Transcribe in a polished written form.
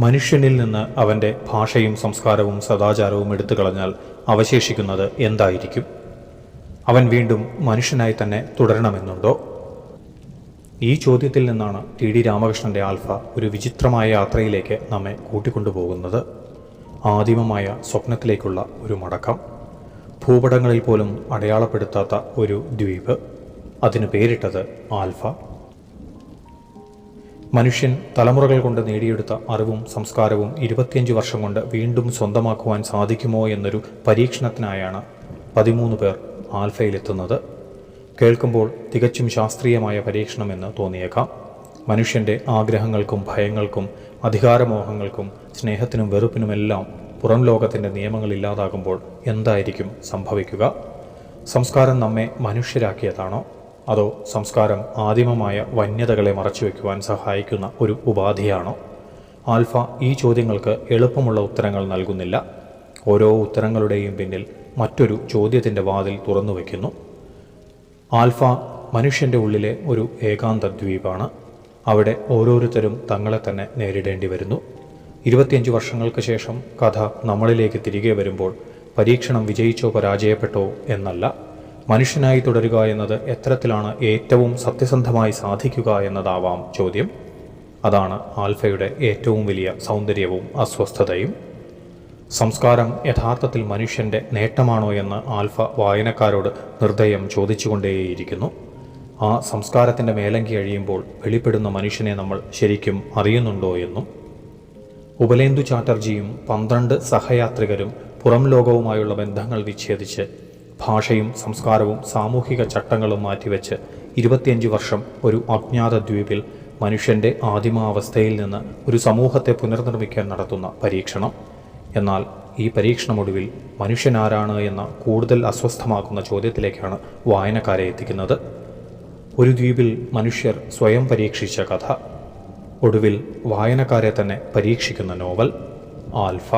മനുഷ്യനിൽ നിന്ന് അവൻ്റെ ഭാഷയും സംസ്കാരവും സദാചാരവും എടുത്തു കളഞ്ഞാൽ അവശേഷിക്കുന്നത് എന്തായിരിക്കും? അവൻ വീണ്ടും മനുഷ്യനായി തന്നെ തുടരണമെന്നുണ്ടോ? ഈ ചോദ്യത്തിൽ നിന്നാണ് ടി.ഡി. രാമകൃഷ്ണൻ്റെ ആൽഫ ഒരു വിചിത്രമായ യാത്രയിലേക്ക് നമ്മെ കൂട്ടിക്കൊണ്ടുപോകുന്നത്. ആദിമമായ സ്വപ്നത്തിലേക്കുള്ള ഒരു മടക്കം. ഭൂപടങ്ങളിൽ പോലും അടയാളപ്പെടുത്താത്ത ഒരു ദ്വീപ്. അതിന് പേരിട്ടത് ആൽഫ. മനുഷ്യൻ തലമുറകൾ കൊണ്ട് നേടിയെടുത്ത അറിവും സംസ്കാരവും 25 വർഷം കൊണ്ട് വീണ്ടും സ്വന്തമാക്കുവാൻ സാധിക്കുമോ എന്നൊരു പരീക്ഷണത്തിനായാണ് 13 പേർ ആൽഫയിലെത്തുന്നത്. കേൾക്കുമ്പോൾ തികച്ചും ശാസ്ത്രീയമായ പരീക്ഷണമെന്ന് തോന്നിയേക്കാം. മനുഷ്യൻ്റെ ആഗ്രഹങ്ങൾക്കും ഭയങ്ങൾക്കും അധികാരമോഹങ്ങൾക്കും സ്നേഹത്തിനും വെറുപ്പിനുമെല്ലാം പുറം ലോകത്തിൻ്റെ നിയമങ്ങളില്ലാതാകുമ്പോൾ എന്തായിരിക്കും സംഭവിക്കുക? സംസ്കാരം നമ്മെ മനുഷ്യരാക്കിയതാണോ? അതോ സംസ്കാരം ആദിമമായ വന്യതകളെ മറച്ചുവെക്കുവാൻ സഹായിക്കുന്ന ഒരു ഉപാധിയാണോ? ആൽഫ ഈ ചോദ്യങ്ങൾക്ക് എളുപ്പമുള്ള ഉത്തരങ്ങൾ നൽകുന്നില്ല. ഓരോ ഉത്തരങ്ങളുടെയും പിന്നിൽ മറ്റൊരു ചോദ്യത്തിൻ്റെ വാതിൽ തുറന്നു വയ്ക്കുന്നു. ആൽഫ മനുഷ്യൻ്റെ ഉള്ളിലെ ഒരു ഏകാന്ത ദ്വീപാണ്. അവിടെ ഓരോരുത്തരും തങ്ങളെ തന്നെ നേരിടേണ്ടി വരുന്നു. 25 വർഷങ്ങൾക്ക് ശേഷം കഥ നമ്മളിലേക്ക് തിരികെ വരുമ്പോൾ പരീക്ഷണം വിജയിച്ചോ പരാജയപ്പെട്ടോ എന്നല്ല, മനുഷ്യനായി തുടരുക എന്നത് എത്തരത്തിലാണ് ഏറ്റവും സത്യസന്ധമായി സാധിക്കുക എന്നതാവാം ചോദ്യം. അതാണ് ആൽഫയുടെ ഏറ്റവും വലിയ സൗന്ദര്യവും അസ്വസ്ഥതയും. സംസ്കാരം യഥാർത്ഥത്തിൽ മനുഷ്യൻ്റെ നേട്ടമാണോ എന്ന് ആൽഫ വായനക്കാരോട് നിർദ്ദയം ചോദിച്ചുകൊണ്ടേയിരിക്കുന്നു. ആ സംസ്കാരത്തിൻ്റെ മേലങ്കി അഴിയുമ്പോൾ വെളിപ്പെടുന്ന മനുഷ്യനെ നമ്മൾ ശരിക്കും അറിയുന്നുണ്ടോ എന്നും. ഉപലേന്ദു ചാറ്റർജിയും 12 സഹയാത്രികരും പുറം ലോകവുമായുള്ള ബന്ധങ്ങൾ വിച്ഛേദിച്ച് ഭാഷയും സംസ്കാരവും സാമൂഹിക ചട്ടങ്ങളും മാറ്റിവെച്ച് 25 വർഷം ഒരു അജ്ഞാത ദ്വീപിൽ മനുഷ്യൻ്റെ ആദിമാവസ്ഥയിൽ നിന്ന് ഒരു സമൂഹത്തെ പുനർനിർമ്മിക്കാൻ നടത്തുന്ന പരീക്ഷണം. എന്നാൽ ഈ പരീക്ഷണമൊടുവിൽ മനുഷ്യനാരാണ് എന്ന കൂടുതൽ അസ്വസ്ഥമാക്കുന്ന ചോദ്യത്തിലേക്കാണ് വായനക്കാരെ എത്തിക്കുന്നത്. ഒരു ദ്വീപിൽ മനുഷ്യർ സ്വയം പരീക്ഷിച്ച കഥ. ഒടുവിൽ വായനക്കാരെ തന്നെ പരീക്ഷിക്കുന്ന നോവൽ ആൽഫ.